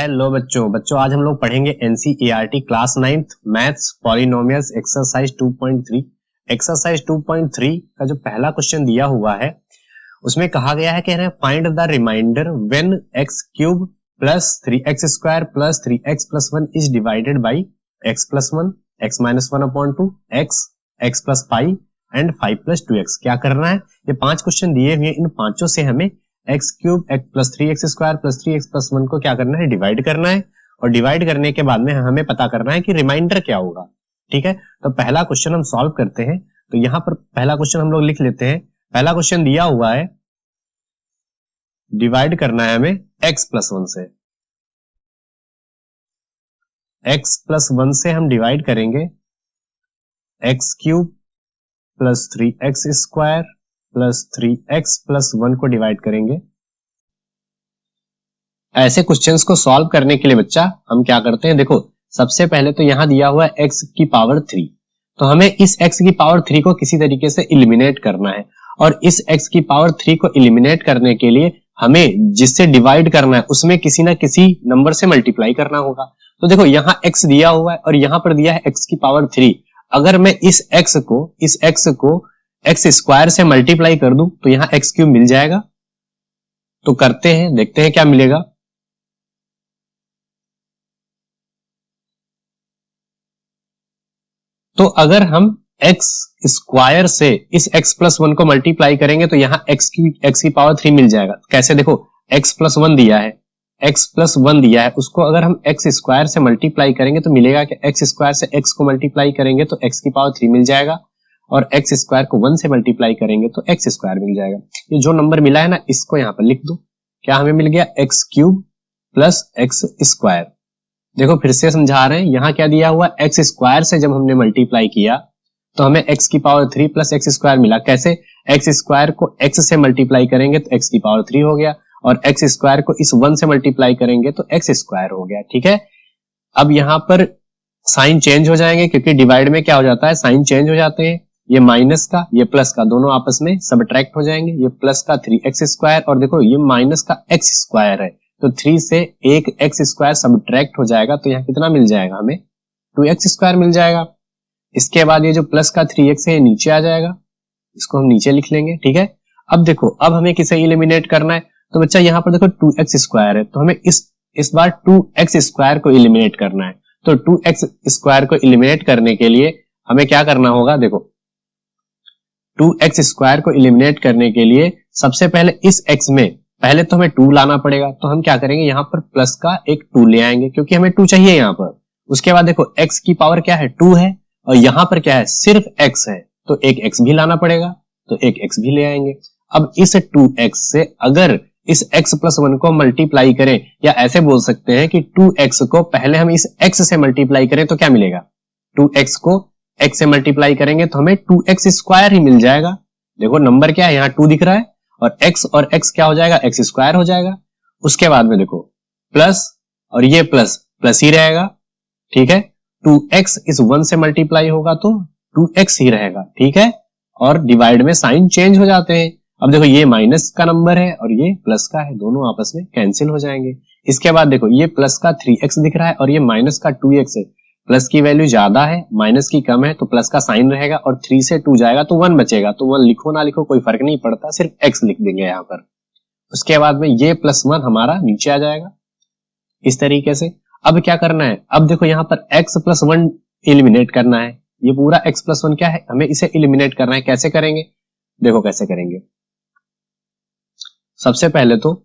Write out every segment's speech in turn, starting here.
Hello बच्चों आज हम लोग पढ़ेंगे NCERT class 9th maths polynomials exercise 2.3। Exercise 2.3 का जो पहला क्वेश्चन दिया हुआ है उसमें कहा गया है कि find the reminder when x cube plus 3x square plus 3x plus 1 is divided by x plus 1, x minus 1 upon 2, x plus 5 and 5 plus 2x। क्या करना है, ये 5 क्वेश्चन दिए हुए, इन पांचों से हमें x cube x plus 3x square plus 3x plus 1 को क्या करना है, डिवाइड करना है। और डिवाइड करने के बाद में हमें पता करना है कि रिमाइंडर क्या होगा। ठीक है, तो पहला क्वेश्चन हम सॉल्व करते हैं। तो यहां पर पहला क्वेश्चन हम लोग लिख लेते हैं। पहला क्वेश्चन दिया हुआ है, डिवाइड करना है हमें x प्लस 1 से। x प्लस 1 से हम डिवाइड करेंगे x cube plus 3x square plus 3x plus 1 को डिवाइड करेंगे। ऐसे क्वेश्चंस को सॉल्व करने के लिए बच्चा हम क्या करते हैं, देखो सबसे पहले तो यहां दिया हुआ है x की पावर 3, तो हमें इस x की पावर 3 को किसी तरीके से एलिमिनेट करना है। और इस x की पावर 3 को एलिमिनेट करने के लिए हमें जिससे डिवाइड करना है उसमें किसी ना किसी नंबर से मल्टीप्लाई करना होगा। तो देखो यहां x दिया हुआ है और यहां पर दिया है x की पावर 3। अगर मैं इस x को x स्क्वायर से मल्टीप्लाई कर दूं तो यहां x क्यूब मिल जाएगा। तो करते हैं, देखते हैं क्या मिलेगा। तो अगर हम x स्क्वायर से इस x प्लस 1 को मल्टीप्लाई करेंगे तो यहां x की पावर 3 मिल जाएगा। कैसे, देखो x प्लस 1 दिया है, x प्लस 1 दिया है, उसको अगर हम x स्क्वायर से मल्टीप्लाई करेंगे तो मिलेगा कि x स्क्वायर से x को मल्टीप्लाई करेंगे तो x की पावर 3 मिल जाएगा, और x स्क्वायर को 1 से मल्टीप्लाई करेंगे तो x स्क्वायर मिल जाएगा। ये जो नंबर मिला है ना, इसको यहां पर लिख दो। क्या हमें मिल गया, x cube plus x square. देखो फिर से समझा रहे हैं, यहां क्या दिया हुआ, x स्क्वायर से जब हमने मल्टीप्लाई किया तो हमें x की पावर 3 प्लस x स्क्वायर मिला। कैसे, x स्क्वायर को x से मल्टीप्लाई करेंगे तो x की पावर 3 हो गया, और x स्क्वायर को इस 1 से मल्टीप्लाई करेंगे तो x स्क्वायर हो गया। ठीक है, अब यहां पर साइन चेंज हो जाएंगे क्योंकि डिवाइड में क्या हो जाता है, साइन चेंज हो जाते हैं। ये माइनस का ये प्लस का दोनों आपस में सबट्रैक्ट हो जाएंगे। ये प्लस का 3x स्क्वायर और देखो ये माइनस का x स्क्वायर है, तो 3 से एक x स्क्वायर सबट्रैक्ट हो जाएगा तो यहाँ कितना मिल जाएगा, हमें 2x स्क्वायर मिल जाएगा। इसके बाद ये जो प्लस का 3x है ये नीचे आ जाएगा, इसको हम नीचे लिख लेंगे। ठीक है, अब देखो अब हमें किसे एलिमिनेट करना है, तो बच्चा यहाँ पर देखो 2x स्क्वायर है, तो हमें इस बार 2x स्क्वायर को एलिमिनेट करना है। तो 2x स्क्वायर को एलिमिनेट करने के लिए हमें क्या करना होगा, देखो 2x स्क्वायर को एलिमिनेट करने के लिए सबसे पहले इस x में पहले तो हमें 2 लाना पड़ेगा। तो हम क्या करेंगे, यहां पर प्लस का एक 2 ले आएंगे क्योंकि हमें 2 चाहिए यहां पर। उसके बाद देखो x की पावर क्या है, 2 है, और यहां पर क्या है, सिर्फ x है, तो एक x भी लाना पड़ेगा, तो एक x भी ले आएंगे। अब इस 2x से अगर इस x प्लस 1 को मल्टीप्लाई करें, या ऐसे बोल सकते हैं कि 2x को पहले हम इस x से मल्टीप्लाई करें तो क्या मिलेगा, 2x को x से मल्टीप्लाई करेंगे तो हमें 2x स्क्वायर ही मिल जाएगा। देखो नंबर क्या है, यहाँ 2 दिख रहा है, और x क्या हो जाएगा, x स्क्वायर हो जाएगा। उसके बाद में देखो प्लस, और ये प्लस प्लस ही रहेगा। ठीक है, 2x इस 1 से मल्टीप्लाई होगा तो 2x ही रहेगा। ठीक है, और डिवाइड में साइन चेंज हो जाते हैं। अब देखो ये माइनस का नंबर है और ये प्लस का है, दोनों आपस में कैंसिल हो जाएंगे। इसके बाद देखो ये प्लस का 3x दिख रहा है और ये माइनस का 2x है। प्लस की वैल्यू ज्यादा है, माइनस की कम है, तो प्लस का साइन रहेगा, और 3 से 2 जाएगा तो 1 बचेगा। तो 1 लिखो ना लिखो कोई फर्क नहीं पड़ता, सिर्फ x लिख देंगे यहाँ पर। उसके बाद में ये प्लस 1 हमारा नीचे आ जाएगा इस तरीके से। अब क्या करना है, अब देखो यहाँ पर x प्लस 1 एलिमिनेट करना है। ये पूरा x प्लस 1 क्या है, हमें इसे एलिमिनेट करना है। कैसे करेंगे, देखो कैसे करेंगे। सबसे पहले तो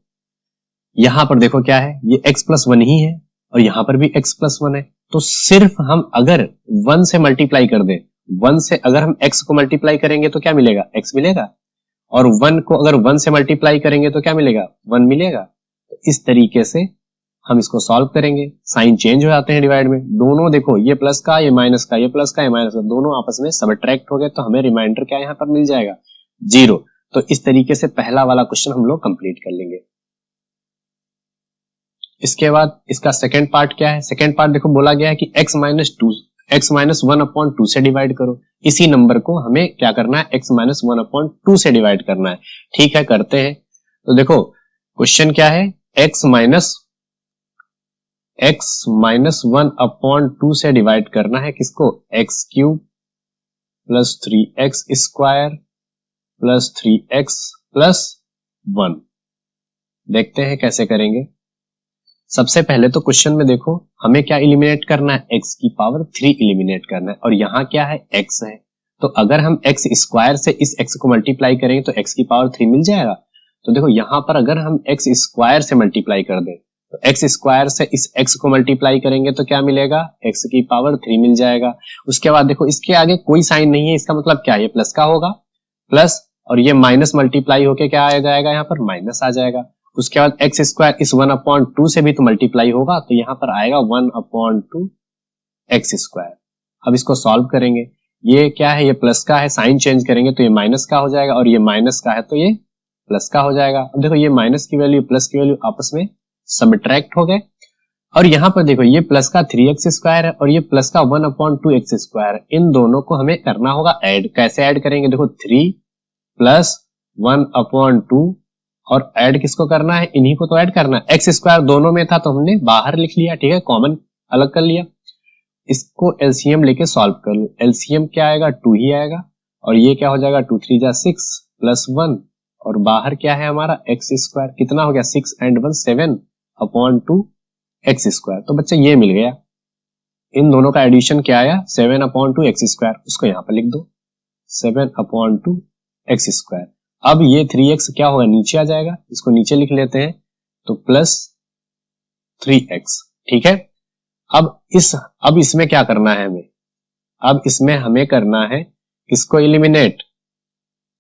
यहां पर देखो क्या है, ये x प्लस 1 ही है, और यहां पर भी x प्लस 1 है। तो सिर्फ हम अगर 1 से मल्टीप्लाई कर दें, 1 से अगर हम x को मल्टीप्लाई करेंगे तो क्या मिलेगा, x मिलेगा, और 1 को अगर 1 से मल्टीप्लाई करेंगे तो क्या मिलेगा, 1 मिलेगा। तो इस तरीके से हम इसको सॉल्व करेंगे। साइन चेंज हो जाते हैं डिवाइड में, दोनों देखो ये प्लस का ये माइनस का, ये प्लस का ये माइनस का, दोनों आपस में सबट्रैक्ट हो गए, तो हमें रिमाइंडर क्या यहां पर मिल जाएगा, 0। तो इस तरीके से पहला वाला क्वेश्चन हम लोग कंप्लीट कर लेंगे। इसके बाद इसका सेकंड पार्ट क्या है, सेकंड पार्ट देखो बोला गया है कि x माइनस 1 अपॉन 2 से डिवाइड करो। इसी नंबर को हमें क्या करना है, x माइनस 1 अपॉन 2 से डिवाइड करना है। ठीक है, करते हैं। तो देखो क्वेश्चन क्या है, x माइनस एक्स माइनस 1/2 से डिवाइड करना है किसको, x cube plus 3x square plus 3x plus 1। देखते हैं कैसे करेंगे। सबसे पहले तो क्वेश्चन में देखो हमें क्या इलिमिनेट करना है, x की पावर 3 इलिमिनेट करना है, और यहाँ क्या है, x है। तो अगर हम x स्क्वायर से इस x को मल्टीप्लाई करेंगे तो x की पावर 3 मिल जाएगा। तो देखो यहाँ पर अगर हम x स्क्वायर से मल्टीप्लाई कर दें तो x स्क्वायर से इस x को मल्टीप्लाई करेंगे तो क्या मिलेगा, x की पावर 3 मिल जाएगा। उसके बाद देखो इसके आगे कोई साइन नहीं है, इसका मतलब क्या है, ये प्लस का होगा, प्लस और ये माइनस मल्टीप्लाई होके क्या आ जाएगा, यहाँ पर माइनस आ जाएगा। उसके बाद एक्स स्क्वायर इस 1/2 से भी तो मल्टीप्लाई होगा, तो यहाँ पर आएगा 1/2 एक्स स्क्वायर। अब इसको सॉल्व करेंगे, ये क्या है, ये प्लस का है, साइन चेंज करेंगे तो ये माइनस का हो जाएगा, और ये माइनस का है तो ये प्लस का हो जाएगा। अब देखो ये माइनस की वैल्यू प्लस की वैल्यू आपस में सबट्रैक्ट हो गए, और यहाँ पर देखो ये प्लस का 3x स्क्वायर है और ये प्लस का 1/2 एक्स स्क्वायर है। इन दोनों को हमें करना होगा ऐड। कैसे ऐड करेंगे, देखो 3 प्लस 1/2 और ऐड किसको करना है, इन्हीं को तो ऐड करना है। एक्स स्क्वायर दोनों में था तो हमने बाहर लिख लिया, ठीक है, कॉमन अलग कर लिया। इसको एलसीएम लेके सॉल्व कर लो। एलसीएम क्या आएगा, 2 ही आएगा, और ये क्या हो जाएगा, 2 3 जा 6 प्लस 1, और बाहर क्या है हमारा एक्स स्क्वायर, कितना हो गया 6 and 1 7/2 एक्स स्क्वायर। तो बच्चे ये मिल गया, इन दोनों का एडिशन क्या आया, 7/2 एक्स स्क्वायर। उसको यहाँ पर लिख दो 7/2 एक्स स्क्वायर। अब ये 3x क्या होगा, नीचे आ जाएगा, इसको नीचे लिख लेते हैं, तो प्लस 3x, ठीक है। अब इसमें क्या करना है हमें, अब इसमें हमें करना है इसको इलिमिनेट,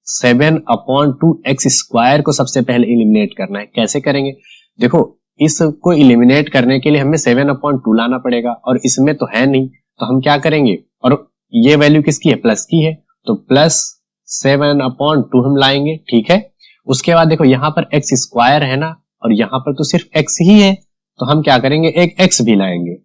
7/2 एक्स स्क्वायर को सबसे पहले इलिमिनेट करना है। कैसे करेंगे, देखो इसको इलिमिनेट करने के लिए हमें 7/2 लाना पड़ेगा, और इसमें तो है नहीं, तो हम क्या करेंगे, और ये वैल्यू किसकी है, प्लस की है, तो प्लस 7/2 हम लाएंगे, ठीक है। उसके बाद देखो यहाँ पर एक्स स्क्वायर है ना, और यहाँ पर तो सिर्फ x ही है, तो हम क्या करेंगे, एक x भी लाएंगे।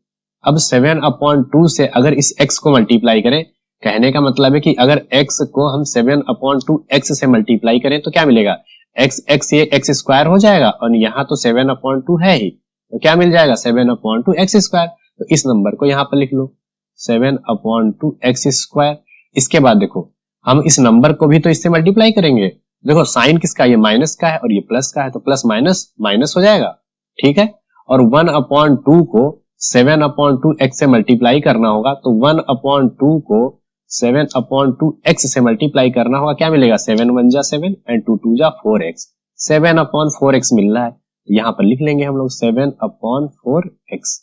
अब 7/2 से अगर इस x को मल्टीप्लाई करें, कहने का मतलब है कि अगर x को हम 7/2 x से मल्टीप्लाई करें तो क्या मिलेगा, x ये x स्क्वायर हो जाएगा, और यहाँ तो 7/2 है ही, तो क्या मिल जाएगा 7/2 एक्स स्क्वायर। तो इस नंबर को यहाँ पर लिख लो 7/2 एक्स स्क्वायर। इसके बाद देखो हम इस नंबर को भी तो इससे मल्टीप्लाई करेंगे, देखो साइन किसका, ये माइनस का है और ये प्लस का है, तो प्लस माइनस माइनस हो जाएगा, ठीक है। और 1/2 को 7/2 एक्स से मल्टीप्लाई करना होगा, तो 1/2 को 7/2 एक्स से मल्टीप्लाई करना होगा, क्या मिलेगा, 7 1 जा 7 and 2 2 जा 4x, 7/4x मिल रहा है, यहाँ पर लिख लेंगे हम लोग 7/4x।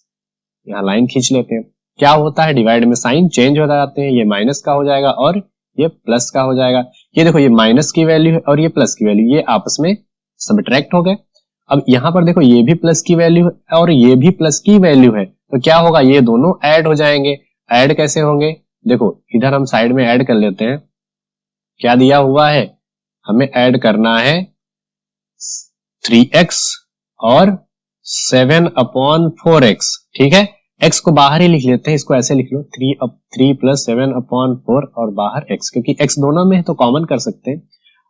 यहाँ लाइन खींच लेते हैं, क्या होता है, डिवाइड में साइन चेंज हो जाते हैं, ये माइनस का हो जाएगा और ये प्लस का हो जाएगा। ये देखो ये माइनस की वैल्यू है और ये प्लस की वैल्यू, ये आपस में सबट्रैक्ट हो गए। अब यहाँ पर देखो ये भी प्लस की वैल्यू है और ये भी प्लस की वैल्यू है, तो क्या होगा, ये दोनों ऐड हो जाएंगे। ऐड कैसे होंगे, देखो इधर हम साइड में ऐड कर लेते हैं, क्या दिया हुआ है, हमें ऐड करना है 3x और 7/4x, ठीक है। x को बाहर ही लिख लेते हैं, इसको ऐसे लिख लो 3 प्लस 7/4 और बाहर x, क्योंकि x दोनों में है तो कॉमन कर सकते हैं।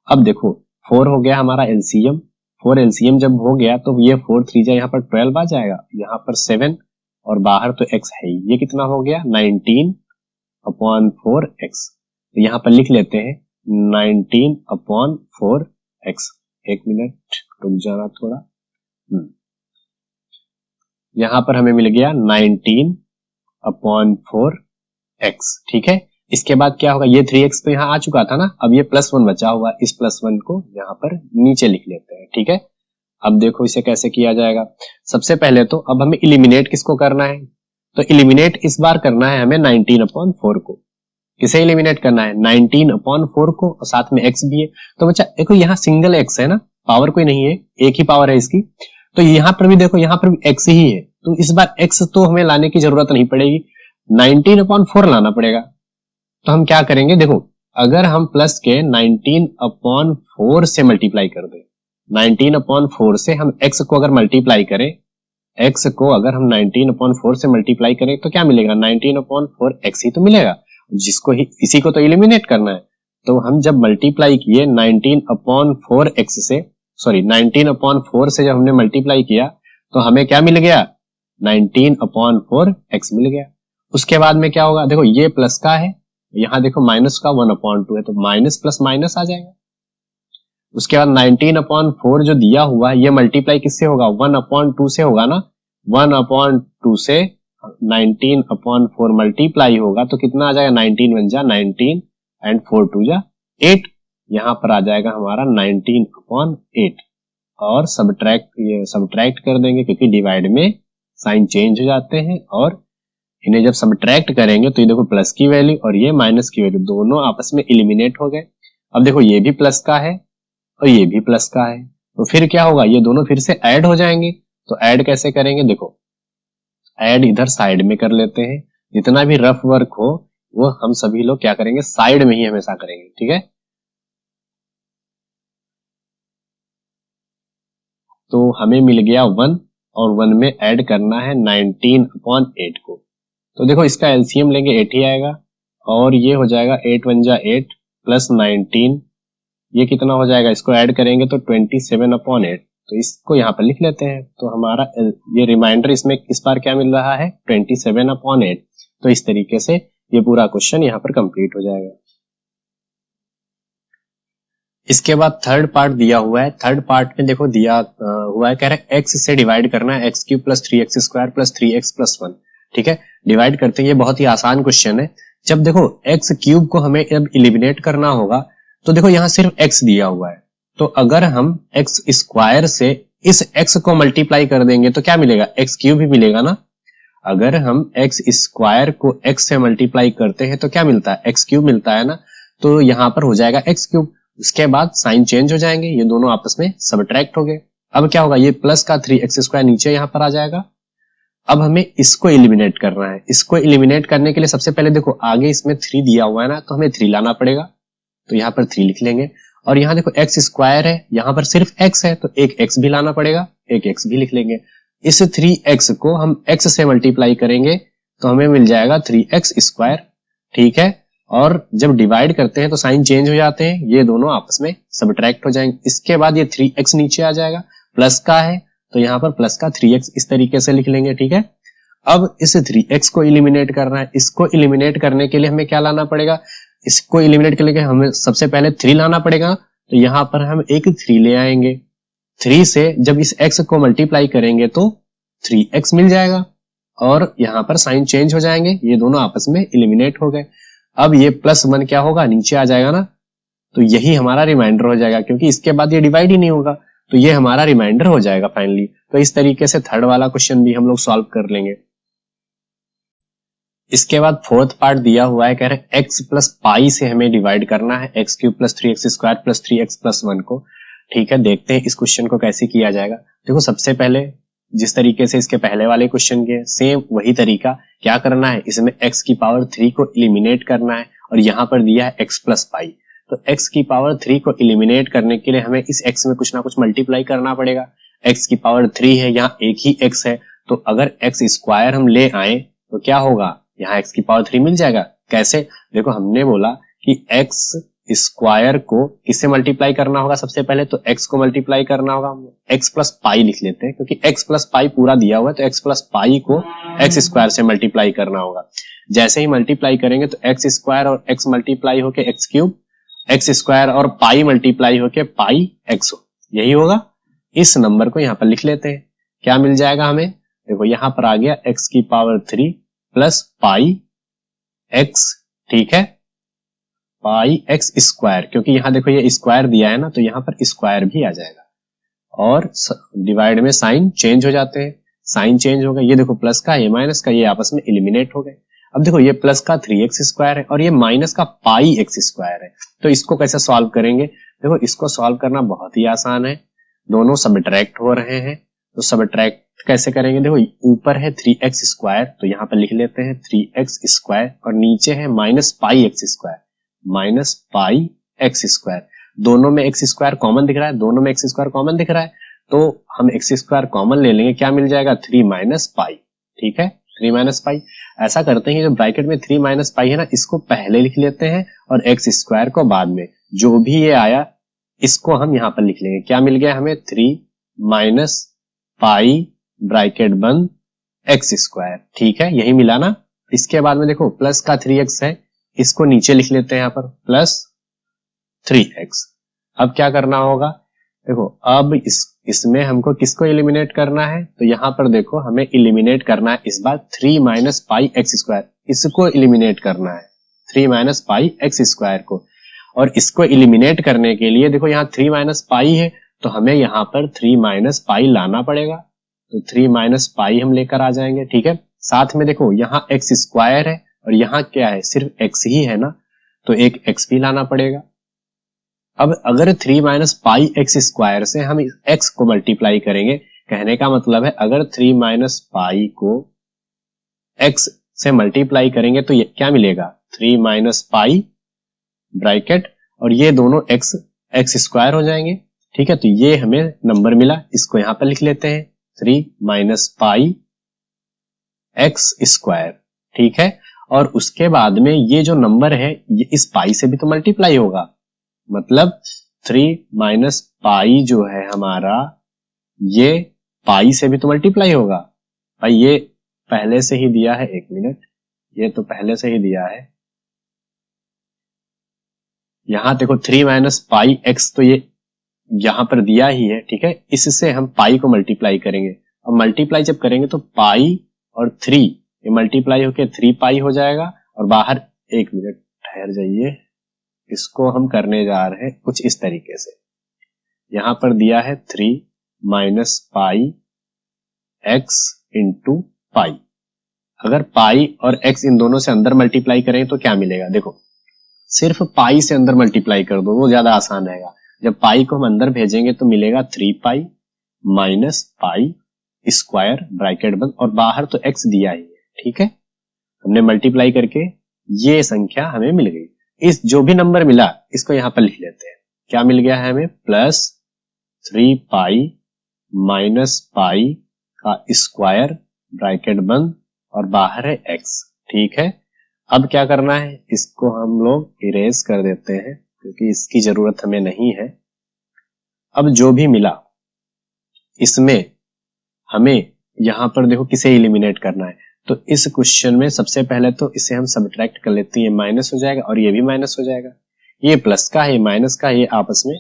अब देखो 4 हो गया हमारा एलसीएम, 4 एलसीएम जब हो गया तो ये 4 3 जा यहाँ पर 12 आ जाएगा, यहाँ पर 7 और बाहर तो x है ही, ये कितना हो गया 19/4x। तो यहाँ पर लिख लेते हैं 19/4x। एक मिनट रुक जाना थोड़ा, यहां पर हमें मिल गया 19/4x, ठीक है। इसके बाद क्या होगा, ये 3x तो यहां आ चुका था ना, अब ये +1 बचा हुआ, इस +1 को यहां पर नीचे लिख लेते हैं, ठीक है। अब देखो इसे कैसे किया जाएगा, सबसे पहले तो अब हमें इलिमिनेट किसको करना है, तो इलिमिनेट इस बार करना है हमें 19/4 को। किसे इलिमिनेट करना है, 19/4 को, और साथ में x भी है। तो बच्चा देखो यहाँ सिंगल x है ना, पावर कोई नहीं है, एक ही पावर है इसकी, तो यहाँ पर भी देखो यहाँ पर भी x ही है, तो इस बार x तो हमें लाने की जरूरत नहीं पड़ेगी, 19/4 लाना पड़ेगा। तो हम क्या करेंगे, देखो अगर हम प्लस के 19/4 से मल्टीप्लाई कर दें, 19/4 से हम x को अगर मल्टीप्लाई करें, x को अगर हम 19/4 से मल्टीप्लाई करें तो क्या मिलेगा, 19/4x ही तो मिलेगा, जिसको ही इसी को तो एलिमिनेट करना है। तो हम जब मल्टीप्लाई किए 19/4x से, सॉरी 19/4 से जब हमने मल्टीप्लाई किया तो हमें क्या मिल गया, 19/4 x मिल गया। उसके बाद में क्या होगा, देखो ये प्लस का है, यहां देखो माइनस का 1/2 है, तो माइनस प्लस माइनस आ जाएगा। उसके बाद 19/4 जो दिया हुआ है ये मल्टीप्लाई किससे होगा, 1/2 से होगा ना, 1/2 से 19/4 मल्टीप्लाई होगा तो कितना आ जाएगा, 19 1 जा 19 एंड 4 2 जा 8, यहां पर आ जाएगा हमारा 19/8 और सब्ट्रैक्ट कर देंगे क्योंकि डिवाइड में साइन चेंज हो जाते हैं और इन्हें जब सब्ट्रैक्ट करेंगे तो ये देखो प्लस की वैल्यू और ये माइनस की वैल्यू दोनों आपस में एलिमिनेट हो गए। अब देखो ये भी प्लस का है और ये भी प्लस का है, तो फिर क्या होगा, ये दोनों फिर से ऐड हो जाएंगे। तो ऐड कैसे करेंगे, देखो ऐड इधर साइड में कर लेते हैं, जितना भी रफ वर्क हो वो हम सभी लोग क्या करेंगे, साइड में ही हमेशा करेंगे, ठीक है। तो हमें मिल गया 1 और 1 में ऐड करना है 19/8 को, तो देखो इसका एलसीएम लेंगे 8 ही आएगा और ये हो जाएगा 8 1 जा 8 प्लस 19, ये कितना हो जाएगा, इसको ऐड करेंगे तो 27/8, तो इसको यहाँ पर लिख लेते हैं। तो हमारा ये रिमाइंडर इसमें इस बार क्या मिल रहा है, 27/8। तो इस तरीके से ये पूरा क्वेश्चन यहाँ पर कंप्लीट हो जाएगा। इसके बाद थर्ड पार्ट दिया हुआ है, थर्ड पार्ट में देखो दिया हुआ है, कह रहा है एक्स से डिवाइड करना है, x³ + 3x² + 3x + 1, ठीक है। डिवाइड करते हैं, ये बहुत ही आसान क्वेश्चन है। जब देखो x³ को हमें अब इलिमिनेट करना होगा तो देखो यहाँ सिर्फ x दिया हुआ है, तो अगर हम x² से इस x को मल्टीप्लाई कर देंगे तो क्या मिलेगा, x³ ही मिलेगा ना। अगर हम x² को x से मल्टीप्लाई करते हैं तो क्या मिलता है, x³ मिलता है ना, तो यहाँ पर हो जाएगा x³। उसके बाद साइन चेंज हो जाएंगे, ये दोनों आपस में सब्ट्रैक्ट हो गए। अब क्या होगा, ये प्लस का 3x² नीचे यहाँ पर आ जाएगा। अब हमें इसको एलिमिनेट करना है, इसको एलिमिनेट करने के लिए सबसे पहले देखो आगे इसमें 3 दिया हुआ है ना, तो हमें 3 लाना पड़ेगा, तो यहाँ पर 3 लिख लेंगे। और यहाँ देखो x² है, यहाँ पर सिर्फ x है, तो एक x भी लाना पड़ेगा, एक x भी लिख लेंगे। इस 3x को हम x से मल्टीप्लाई करेंगे तो हमें मिल जाएगा 3x², ठीक है। और जब डिवाइड करते हैं तो साइन चेंज हो जाते हैं, ये दोनों आपस में सब्ट्रैक्ट हो जाएंगे। इसके बाद ये 3x नीचे आ जाएगा, प्लस का है तो यहाँ पर प्लस का 3x इस तरीके से लिख लेंगे, ठीक है। अब इस 3x को एलिमिनेट करना है, इसको एलिमिनेट करने के लिए हमें क्या लाना पड़ेगा, इसको एलिमिनेट करने के लिए हमें सबसे पहले 3 लाना पड़ेगा, तो यहाँ पर हम एक 3 ले आएंगे। 3 से जब इस x को मल्टीप्लाई करेंगे तो 3x मिल जाएगा और यहाँ पर साइन चेंज हो जाएंगे, ये दोनों आपस में एलिमिनेट हो गए। अब ये +1 क्या होगा, नीचे आ जाएगा ना, तो यही हमारा रिमाइंडर हो जाएगा, क्योंकि इसके बाद ये डिवाइड ही नहीं होगा, तो ये हमारा रिमाइंडर हो जाएगा फाइनली। तो इस तरीके से थर्ड वाला क्वेश्चन भी हम लोग सॉल्व कर लेंगे। इसके बाद फोर्थ पार्ट दिया हुआ है, कह रहे x + पाई से हमें डिवाइड करना है, x³ + 3x² + 3x + 1 को, ठीक है। देखते हैं इस क्वेश्चन को कैसे किया जाएगा। देखो सबसे पहले जिस तरीके से इसके पहले वाले क्वेश्चन के सेम वही तरीका, क्या करना है, इसमें x³ को एलिमिनेट करना है और यहाँ पर दिया है x + पाई, तो x³ को एलिमिनेट करने के लिए हमें इस x में कुछ ना कुछ मल्टीप्लाई करना पड़ेगा। x³ है, यहाँ एक ही x है, तो अगर x² हम ले आए तो क्या होगा, यहाँ x³ मिल जाएगा। कैसे, देखो हमने बोला कि x² को किससे मल्टीप्लाई करना होगा, सबसे पहले तो x को मल्टीप्लाई करना होगा, x + पाई लिख लेते हैं क्योंकि x + पाई पूरा दिया हुआ है, तो x + पाई को x² से मल्टीप्लाई करना होगा। जैसे ही मल्टीप्लाई करेंगे तो x² और x मल्टीप्लाई होके x³, x² और पाई मल्टीप्लाई होके पाई x, यही होगा। इस नंबर को यहाँ पर लिख लेते हैं, क्या मिल जाएगा हमें, देखो यहाँ पर आ गया x³ + पाई x, ठीक है, पाई x², क्योंकि यहाँ देखो ये स्क्वायर दिया है ना, तो यहाँ पर स्क्वायर भी आ जाएगा और डिवाइड में साइन चेंज हो जाते हैं, साइन चेंज हो गए, ये देखो प्लस का ये माइनस का, ये आपस में एलिमिनेट हो गए। अब देखो ये प्लस का 3x² है और ये माइनस का पाई x² है, तो इसको कैसे सॉल्व करेंगे, देखो इसको सॉल्व करना बहुत ही आसान है, दोनों सब्ट्रैक्ट हो रहे हैं, तो सब्ट्रैक्ट कैसे करेंगे, देखो ऊपर है 3x², तो यहाँ पर लिख लेते हैं 3x² और नीचे है -पाई x², दोनों में x² कॉमन दिख रहा है, दोनों में x² कॉमन दिख रहा है, तो हम x² कॉमन ले लेंगे, क्या मिल जाएगा 3 - पाई, ठीक है, 3 - पाई। ऐसा करते हैं जो ब्रैकेट में 3 - पाई है ना, इसको पहले लिख लेते हैं और x² को बाद में, जो भी ये आया इसको हम यहाँ पर लिख लेंगे, क्या मिल गया हमें 3 - पाई ब्रैकेट बंद एक्स स्क्वायर। ठीक है, यही मिला ना। इसके बाद में देखो प्लस का 3x है, इसको नीचे लिख लेते हैं यहाँ पर प्लस 3x। अब क्या करना होगा, देखो अब इसमें हमको किसको एलिमिनेट करना है, तो यहां पर देखो हमें एलिमिनेट करना है इस बार 3 माइनस पाई एक्स स्क्वायर, इसको एलिमिनेट करना है 3 माइनस पाई एक्स स्क्वायर को। और इसको एलिमिनेट करने के लिए देखो यहाँ 3 माइनस पाई है तो हमें यहाँ पर 3 माइनस पाई लाना पड़ेगा, तो 3 माइनस पाई हम लेकर आ जाएंगे। ठीक है, साथ में देखो यहाँ एक्स स्क्वायर है और यहाँ क्या है, सिर्फ एक्स ही है ना, तो एक एक्स भी लाना पड़ेगा। अब अगर 3 माइनस पाई एक्स स्क्वायर से हम एक्स को मल्टीप्लाई करेंगे, कहने का मतलब है अगर 3 माइनस पाई को एक्स से मल्टीप्लाई करेंगे तो ये क्या मिलेगा, 3 माइनस पाई ब्रैकेट और ये दोनों एक्स एक्स स्क्वायर हो जाएंगे। ठीक है, तो ये हमें नंबर मिला, इसको यहां पर लिख लेते हैं 3 माइनस पाई एक्स स्क्वायर। ठीक है, और उसके बाद में ये जो नंबर है ये इस पाई से भी तो मल्टीप्लाई होगा, मतलब 3 माइनस पाई जो है हमारा ये पाई से भी तो मल्टीप्लाई होगा। भाई ये पहले से ही दिया है, एक मिनट, ये तो पहले से ही दिया है। यहां देखो 3 माइनस पाई एक्स तो ये यहां पर दिया ही है। ठीक है, इससे हम पाई को मल्टीप्लाई करेंगे, और मल्टीप्लाई जब करेंगे तो पाई और 3 ये मल्टीप्लाई होके 3 पाई हो जाएगा, और बाहर, एक मिनट ठहर जाइए, इसको हम करने जा रहे हैं कुछ इस तरीके से। यहां पर दिया है 3 minus pi x into pi. अगर पाई और एक्स इन दोनों से अंदर मल्टीप्लाई करें तो क्या मिलेगा, देखो सिर्फ पाई से अंदर मल्टीप्लाई कर दो, वो ज्यादा आसान रहेगा। जब पाई को हम अंदर भेजेंगे तो मिलेगा 3 pi minus pi square bracket बंद, और बाहर तो एक्स दिया ही है। ठीक है, हमने मल्टीप्लाई करके ये संख्या हमें मिल गई। इस जो भी नंबर मिला इसको यहां पर लिख लेते हैं, क्या मिल गया है हमें, प्लस 3 पाई माइनस पाई का स्क्वायर ब्रैकेट बंद और बाहर है एक्स। ठीक है, अब क्या करना है, इसको हम लोग इरेज कर देते हैं क्योंकि इसकी जरूरत हमें नहीं है। अब जो भी मिला इसमें हमें यहां पर देखो किसे एलिमिनेट करना है, तो इस क्वेश्चन में सबसे पहले तो इसे हम सबट्रैक्ट कर लेते हैं, ये माइनस हो जाएगा और ये भी माइनस हो जाएगा, ये प्लस का है ये माइनस का, ये आपस में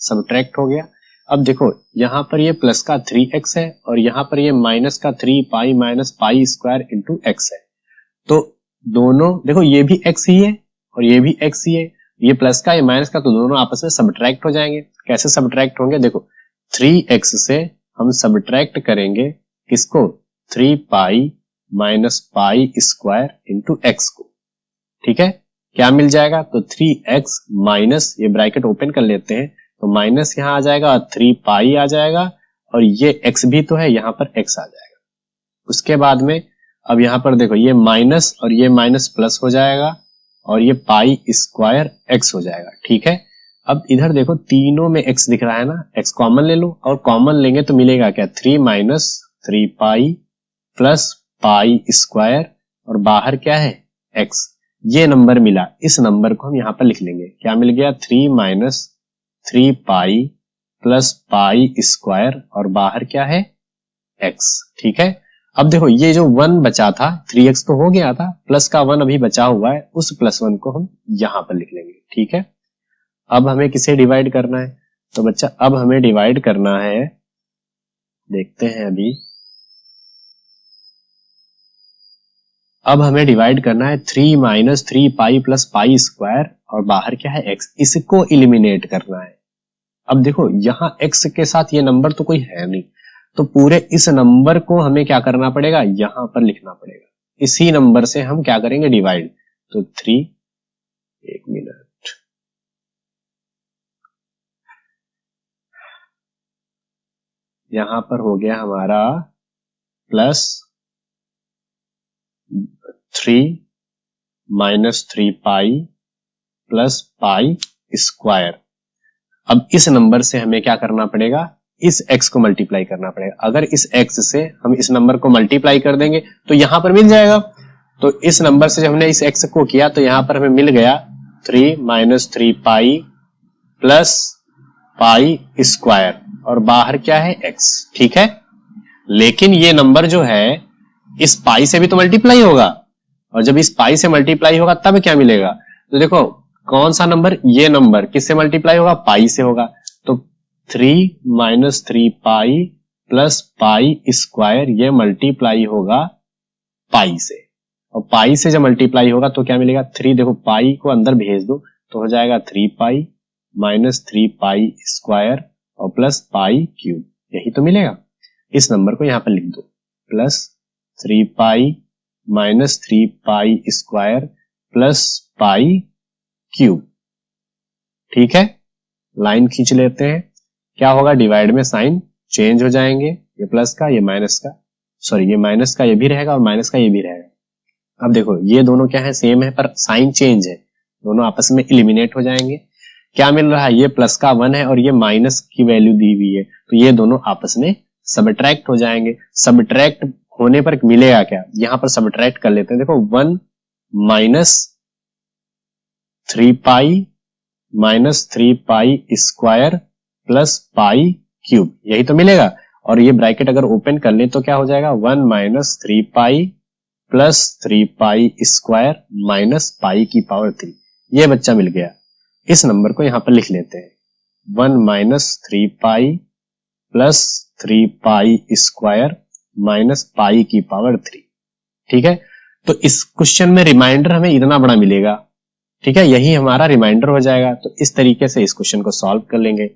सबट्रैक्ट हो गया। अब देखो यहां पर ये प्लस का 3x है और यहां पर ये माइनस का 3 pi minus pi square into x है, तो दोनों देखो ये भी x ही है और ये भी x ही है, ये प्लस का ये माइनस का, तो दोनों आपस में सबट्रैक्ट हो जाएंगे। कैसे सबट्रैक्ट होंगे, देखो 3x से हम सबट्रैक्ट करेंगे किसको, 3 pi minus pi square into x को। ठीक है, क्या मिल जाएगा, तो 3x माइनस, ये ब्रैकेट ओपन कर लेते हैं, तो माइनस यहां आ जाएगा और 3 पाई आ जाएगा, और ये x भी तो है, यहां पर x आ जाएगा। उसके बाद में अब यहां पर देखो ये माइनस और ये माइनस प्लस हो जाएगा और ये पाई स्क्वायर x हो जाएगा। ठीक है, अब इधर देखो तीनों में x दिख रहा है ना, x कॉमन ले लो, और कॉमन लेंगे तो मिलेगा क्या, 3 minus 3 pi plus pi square और बाहर क्या है x। ये नंबर मिला, इस नंबर को हम यहां पर लिख लेंगे, क्या मिल गया, 3 minus 3 pi plus pi square और बाहर क्या है x। ठीक है, अब देखो ये जो 1 बचा था, 3x तो हो गया था, प्लस का 1 अभी बचा हुआ है, उस प्लस 1 को हम यहां पर लिख लेंगे। ठीक है, अब हमें किसे डिवाइड करना है, तो बच्चा अब हमें डिवाइड करना है, देखते हैं अभी, अब हमें डिवाइड करना है 3 minus 3 pi plus pi square और बाहर क्या है x, इसको एलिमिनेट करना है। अब देखो यहां x के साथ ये नंबर तो कोई है नहीं, तो पूरे इस नंबर को हमें क्या करना पड़ेगा, यहां पर लिखना पड़ेगा, इसी नंबर से हम क्या करेंगे डिवाइड, तो 3, एक मिनट, यहां पर हो गया हमारा plus 3 minus 3 pi plus pi square. अब इस नंबर से हमें क्या करना पड़ेगा, इस x को मल्टीप्लाई करना पड़ेगा। अगर इस x से हम इस नंबर को मल्टीप्लाई कर देंगे तो यहां पर मिल जाएगा, तो इस नंबर से जब हमने इस x को किया तो यहां पर हमें मिल गया 3 minus 3 pi plus pi square और बाहर क्या है x। ठीक है, लेकिन ये नंबर जो है इस पाई से भी तो मल्टीप्लाई होगा, और जब इस पाई से मल्टीप्लाई होगा तब क्या मिलेगा? तो देखो कौन सा नंबर, ये नंबर किससे मल्टीप्लाई होगा? पाई से होगा। तो 3 - 3 पाई प्लस पाई स्क्वायर, ये मल्टीप्लाई होगा पाई से, और पाई से जब मल्टीप्लाई होगा तो क्या मिलेगा? 3, देखो पाई को अंदर भेज दो तो हो जाएगा 3 पाई - 3 पाई स्क्वायर और प्लस पाई क्यूब, यही तो मिलेगा। इस नंबर को यहां पर लिख दो, प्लस 3 पाई - 3 pi square plus pi cube. ठीक है, लाइन खींच लेते हैं। क्या होगा? डिवाइड में साइन चेंज हो जाएंगे, ये प्लस का ये माइनस का, सॉरी ये माइनस का ये भी रहेगा और माइनस का ये भी रहेगा। अब देखो ये दोनों क्या है? सेम है पर साइन चेंज है, दोनों आपस में इलिमिनेट हो जाएंगे। क्या मिल रहा है? ये प्लस का 1 है और ये माइनस की वैल्यू दी हुई है, तो ये दोनों आपस में सबट्रैक्ट हो जाएंगे। सबट्रैक्ट होने पर मिलेगा क्या? यहां पर सबट्रैक्ट कर लेते हैं। देखो 1 - 3 पाई -3 pi square plus pi cube, यही तो मिलेगा। और ये ब्रैकेट अगर ओपन कर ले तो क्या हो जाएगा? 1 - 3 pi plus 3 pi square minus pi की पावर 3, ये बच्चा मिल गया। इस नंबर को यहां पर लिख लेते हैं, 1 - 3 pi plus 3 pi square minus pi की पावर 3। ठीक है, तो इस क्वेश्चन में रिमाइंडर हमें इतना बड़ा मिलेगा। ठीक है, यही हमारा रिमाइंडर हो जाएगा। तो इस तरीके से इस क्वेश्चन को सॉल्व कर लेंगे।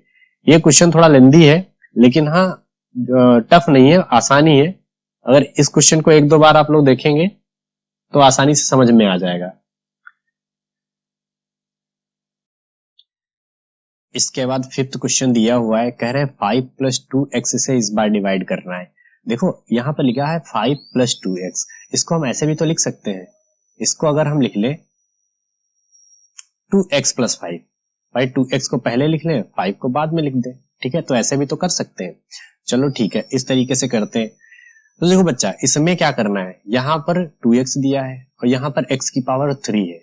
ये क्वेश्चन थोड़ा लेंदी है लेकिन हाँ टफ नहीं है, आसानी है। अगर इस क्वेश्चन को 1-2 बार आप लोग देखेंगे तो आसानी से समझ में आ जाएगा। इसके बाद 5th क्वेश्चन दिया हुआ है, कह रहे हैं 5 + 2x से इस बार डिवाइड करना है। देखो यहां पर लिखा है 5 + 2x, इसको हम ऐसे भी तो लिख सकते हैं। इसको अगर हम लिख ले 2x + 5, भाई 2x को पहले लिख लें, 5 को बाद में लिख दें। ठीक है, तो ऐसे भी तो कर सकते हैं। चलो ठीक है, इस तरीके से करते हैं। तो देखो बच्चा, इसमें क्या करना है? यहां पर 2x दिया है और यहां पर x की पावर 3 है,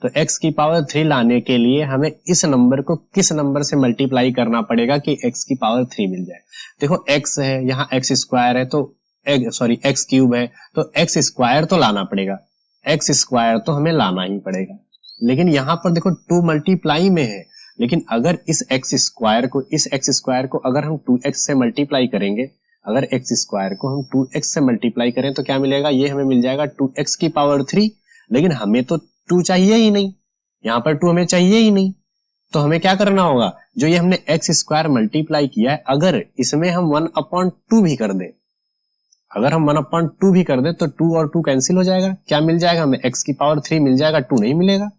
तो x की पावर 3 लाने के लिए हमें इस नंबर को किस नंबर से मल्टीप्लाई करना पड़ेगा कि x की पावर 3 मिल जाए? देखो x है, यहाँ x स्क्वायर है, तो x क्यूब है, तो x स्क्वायर तो लाना पड़ेगा, x स्क्वायर तो हमें लाना ही पड़ेगा। लेकिन यहां पर देखो 2 मल्टीप्लाई में है, लेकिन अगर इस x स्क्वायर को अगर हम 2x से मल्टीप्लाई करेंगे, अगर x स्क्वायर को हम 2x से मल्टीप्लाई करें तो क्या मिलेगा? ये हमें मिल जाएगा 2x की पावर 3। लेकिन हमें तो 2 चाहिए ही नहीं, यहां पर 2 हमें चाहिए ही नहीं। तो हमें क्या करना होगा? जो ये हमने x स्क्वायर मल्टीप्लाई किया है, अगर इसमें हम 1/2 भी कर दें, अगर हम 1/2 भी कर दें तो 2 और 2 कैंसिल हो जाएगा। क्या मिल जाएगा हमें? x की पावर 3 मिल जाएगा, 2 नहीं मिलेगा।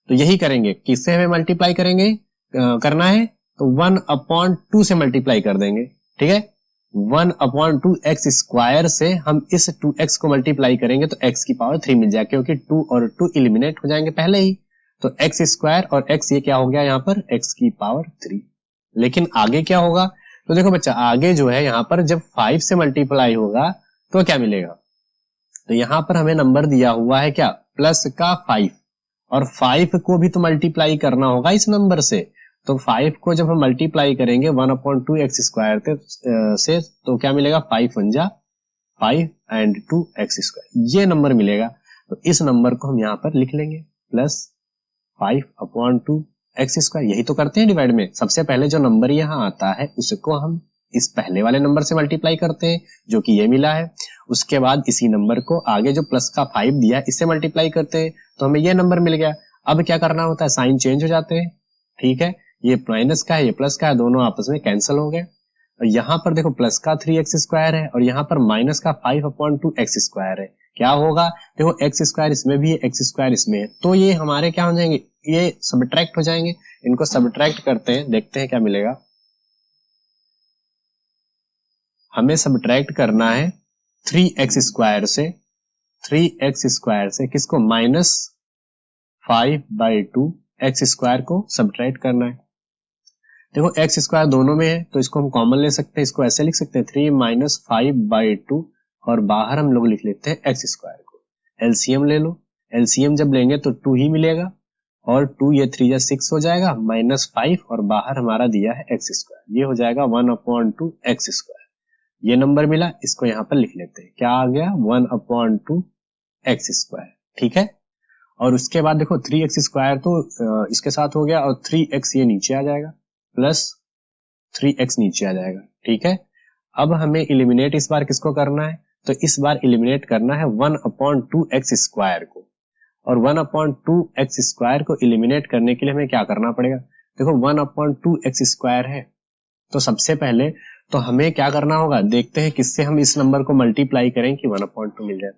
तो यही करेंगे, किससे हमें मल्टीप्लाई करना है तो 1/2 से मल्टीप्लाई कर देंगे। ठीक है, 1/2 x स्क्वायर से हम इस 2x को मल्टीप्लाई करेंगे तो x की पावर 3 मिल जाएगा, क्योंकि 2 और 2 एलिमिनेट हो जाएंगे पहले ही। तो x स्क्वायर और x ये क्या हो गया? यहाँ पर x की पावर 3। लेकिन आगे क्या होगा? तो देखो बच्चा, आगे जो है यहाँ पर जब 5 से मल्टीप्लाई होगा तो क्या मिलेगा? तो यहाँ पर हमें नंबर दिया हुआ है क्या? प्लस का 5, और 5 को भी तो मल्टीप्लाई करना होगा इस नंबर से। तो 5 को जब हम मल्टीप्लाई करेंगे 1/2 x स्क्वायर से तो क्या मिलेगा? 5 × 5 एंड 2 x स्क्वायर, ये नंबर मिलेगा। तो इस नंबर को हम यहाँ पर लिख लेंगे प्लस 5/2 x स्क्वायर। यही तो करते हैं डिवाइड में, सबसे पहले जो नंबर यहाँ आता है उसको हम इस पहले वाले नंबर से मल्टीप्लाई करते हैं, जो कि ये मिला है। उसके बाद इसी नंबर को आगे जो प्लस का 5 दिया है इससे मल्टीप्लाई करते हैं, तो हमें ये नंबर मिल गया। अब क्या करना होता है? साइन चेंज हो जाते हैं। ठीक है, ये माइनस का है, ये प्लस का है, दोनों आपस में कैंसिल हो गए। और यहाँ पर देखो प्लस का 3x स्क्वायर है और यहाँ पर माइनस का 5/2 x स्क्वायर है। क्या होगा? देखो x स्क्वायर इसमें भी है, x स्क्वायर इसमें है, तो ये हमारे क्या हो जाएंगे? ये सबट्रैक्ट हो जाएंगे। इनको सबट्रैक्ट करते हैं, देखते हैं क्या मिलेगा। हमें सबट्रैक्ट करना है 3x स्क्वायर से, 3x स्क्वायर से किसको? -5/2 x स्क्वायर को सबट्रैक्ट करना है। देखो x स्क्वायर दोनों में है तो इसको हम कॉमन ले सकते हैं, इसको ऐसे लिख सकते हैं 3 - 5/2 और बाहर हम लोग लिख लेते हैं x स्क्वायर को। एलसीएम ले लो, एलसीएम जब लेंगे तो 2 ही मिलेगा, और 2 ये 3 या 6 हो जाएगा, -5 और बाहर हमारा दिया है x स्क्वायर, ये हो जाएगा 1/2 x स्क्वायर। ये नंबर मिला, इसको यहां पर लिख लेते हैं, क्या आ गया 1/2 एक्स स्क्वायर। ठीक है, और उसके बाद देखो 3x स्क्वायर तो इसके साथ हो गया, और 3x ये नीचे आ जाएगा, प्लस 3x नीचे आ जाएगा। ठीक है, अब हमें इलिमिनेट इस बार किसको करना है, तो इस बार इलिमिनेट करना है 1/2 एक्स स्क्वायर को, और 1/2 एक्स स्क्वायर को इलिमिनेट करने के लिए हमें क्या करना पड़ेगा, देखो 1/2 एक्स स्क्वायर है, तो सबसे पहले तो हमें क्या करना होगा, देखते हैं किससे हम इस नंबर को मल्टीप्लाई करें कि 1/2 मिल जाए।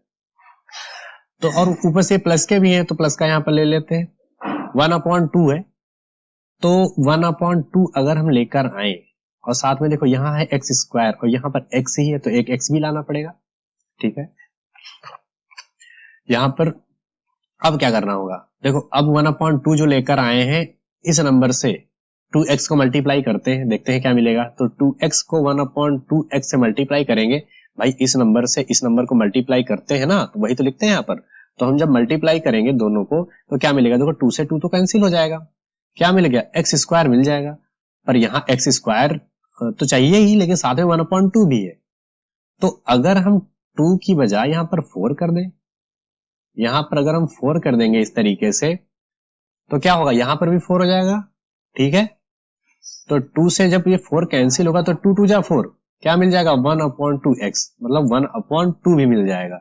तो और ऊपर से प्लस के भी हैं, तो प्लस का यहां पर ले लेते हैं, 1/2 है, तो 1/2 अगर हम लेकर आए, और साथ में देखो यहां है एक्स स्क्वायर और यहां पर एक्स ही है, तो एक एक्स भी लाना पड़ेगा। ठीक है, यहां पर अब क्या करना होगा, देखो अब 1/2 जो लेकर आए हैं, इस नंबर से 2x को मल्टीप्लाई करते हैं, देखते हैं क्या मिलेगा। तो 2x को 1/2 x से मल्टीप्लाई करेंगे, भाई इस नंबर से इस नंबर को मल्टीप्लाई करते हैं ना, तो वही तो लिखते हैं यहाँ पर। तो हम जब मल्टीप्लाई करेंगे दोनों को, तो क्या मिलेगा, देखो 2 से 2 तो कैंसिल हो जाएगा, क्या मिल गया, एक्स स्क्वायर मिल जाएगा। पर यहाँ एक्स स्क्वायर तो चाहिए ही, लेकिन साथ में 1/2 भी है, तो अगर हम 2 की बजाय यहाँ पर 4 कर दें, यहां पर अगर हम 4 कर देंगे इस तरीके से, तो क्या होगा, यहां पर भी 4 हो जाएगा। ठीक है, तो 2 से जब ये 4 कैंसिल होगा, तो 2 2 जा 4, क्या मिल जाएगा 1/2 एक्स, मतलब 1/2 भी मिल जाएगा।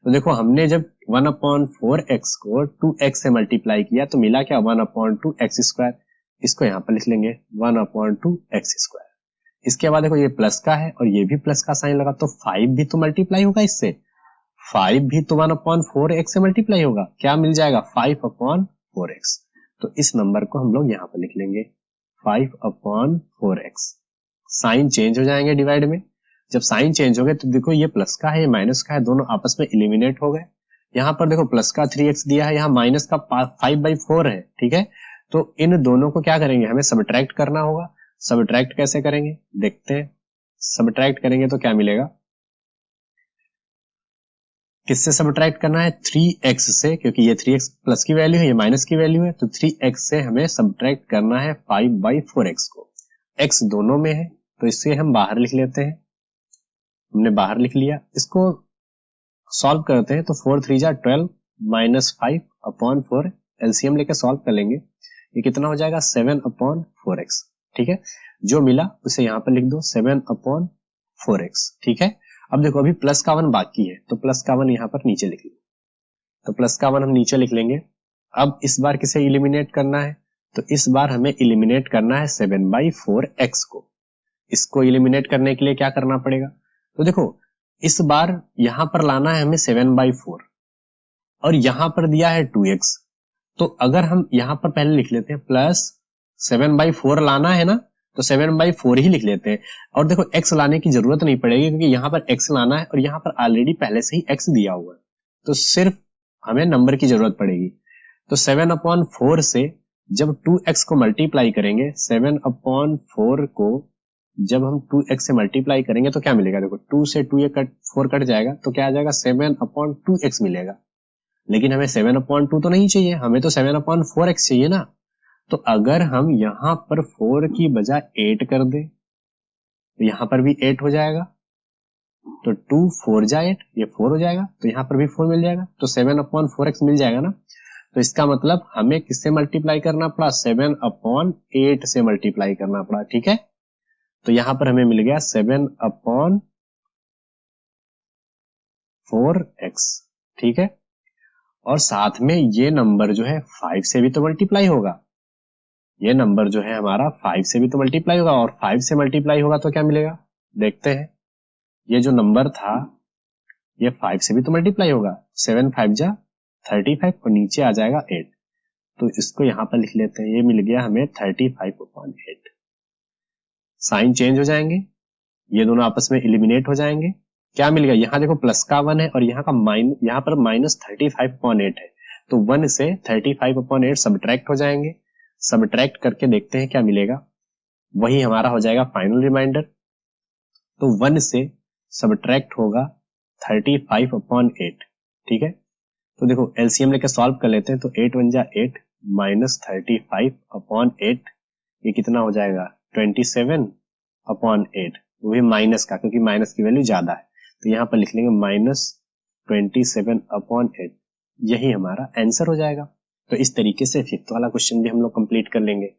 तो देखो हमने जब 1/4 एक्स को 2x से मल्टीप्लाई किया, तो मिला क्या 1/2 एक्स स्क्वायर, इसको यहां पर लिख लेंगे 1/2 एक्स स्क्वायर। इसके बाद देखो ये प्लस का है और ये भी प्लस का साइन लगा, तो 5 भी तो मल्टीप्लाई होगा इससे, 5 भी तो 1/4 एक्स से मल्टीप्लाई होगा, क्या मिल जाएगा 5/4 एक्स। तो इस नंबर को हम लोग यहां पर लिख लेंगे 5/4 एक्स। साइन चेंज हो जाएंगे डिवाइड में, जब साइन चेंज हो गए तो देखो ये प्लस का है ये माइनस का है, दोनों आपस में एलिमिनेट हो गए। यहां पर देखो प्लस का 3x दिया है, यहाँ माइनस का 5/4 है। ठीक है, तो इन दोनों को क्या करेंगे, हमें सबट्रैक्ट करना होगा। सबट्रैक्ट कैसे करेंगे देखते हैं, सबट्रैक्ट करेंगे तो क्या मिलेगा, किससे सबट्रैक्ट करना है, 3x से, क्योंकि ये 3x प्लस की वैल्यू है, ये माइनस की वैल्यू है, तो 3x से हमें सबट्रैक्ट करना है 5/4x को। x दोनों में है तो इससे हम बाहर लिख लेते हैं, हमने बाहर लिख लिया। इसको सॉल्व करते हैं, तो 4 3 जा 12 -5/4, एलसीएम लेके सॉल्व कर लेंगे, ये कितना हो जाएगा 7/4x। ठीक है, जो मिला उसे यहां पर लिख दो 7/4x। ठीक है, अब देखो अभी प्लस का 1 बाकी है, तो प्लस का 1 यहां पर नीचे लिख लो, तो प्लस का 1 हम नीचे लिख लेंगे। अब इस बार किसे इलिमिनेट करना है, तो इस बार हमें इलिमिनेट करना है 7/4x को। इसको इलिमिनेट करने के लिए क्या करना पड़ेगा, तो देखो इस बार यहां पर लाना है हमें 7/4 और यहां पर दिया है 2x, तो अगर हम यहां पर पहले लिख लेते हैं प्लस 7/4 लाना है ना, तो 7/4 ही लिख लेते हैं। और देखो x लाने की जरूरत नहीं पड़ेगी, क्योंकि यहां पर x लाना है और यहां पर ऑलरेडी पहले से ही x दिया हुआ है, तो सिर्फ हमें नंबर की जरूरत पड़ेगी। तो 7/4 से जब 2x को मल्टीप्लाई करेंगे, 7/4 को जब हम 2x से मल्टीप्लाई करेंगे तो क्या मिलेगा, देखो 2 से 4 कट जाएगा, तो क्या आ जाएगा 7/2x मिलेगा। लेकिन हमें 7/2 तो नहीं चाहिए, हमें तो 7/4x चाहिए ना। तो अगर हम यहां पर 4 की बजाय 8 कर दे, तो यहां पर भी 8 हो जाएगा, तो 2 4 जा 8, ये 4 हो जाएगा, तो यहां पर भी 4 मिल जाएगा, तो 7/4x मिल जाएगा ना। तो इसका मतलब हमें किससे मल्टीप्लाई करना पड़ा, 7/8 से मल्टीप्लाई करना पड़ा। ठीक है, तो यहां पर हमें मिल गया 7/4x। ठीक है, और साथ में ये नंबर जो है 5 से भी तो मल्टीप्लाई होगा, ये नंबर जो है हमारा 5 से भी तो मल्टीप्लाई होगा, और 5 से मल्टीप्लाई होगा तो क्या मिलेगा, देखते हैं। ये जो नंबर था ये 5 से भी तो मल्टीप्लाई होगा, 7 5 जा 35 और नीचे आ जाएगा 8, तो इसको यहां पर लिख लेते हैं, ये मिल गया हमें 35/8। साइन चेंज हो जाएंगे, ये दोनों आपस में एलिमिनेट हो जाएंगे। क्या मिल गया, यहां देखो प्लस का 1 है और यहाँ पर -35/8 है, तो 1 से 35/8 सबट्रैक्ट हो जाएंगे। सबट्रैक्ट करके देखते हैं क्या मिलेगा, वही हमारा हो जाएगा फाइनल रिमाइंडर। तो 1 से सबट्रैक्ट होगा 35/8। ठीक है, तो देखो एलसीएम लेकर सॉल्व कर लेते हैं, तो 8 1 जा 8 -35/8, ये कितना हो जाएगा 27/8, वो भी माइनस का, क्योंकि माइनस की वैल्यू ज्यादा है। तो यहाँ पर लिख लेंगे -27/8, यही हमारा आंसर हो जाएगा। तो इस तरीके से फिफ्थ वाला क्वेश्चन भी हम लोग कंप्लीट कर लेंगे।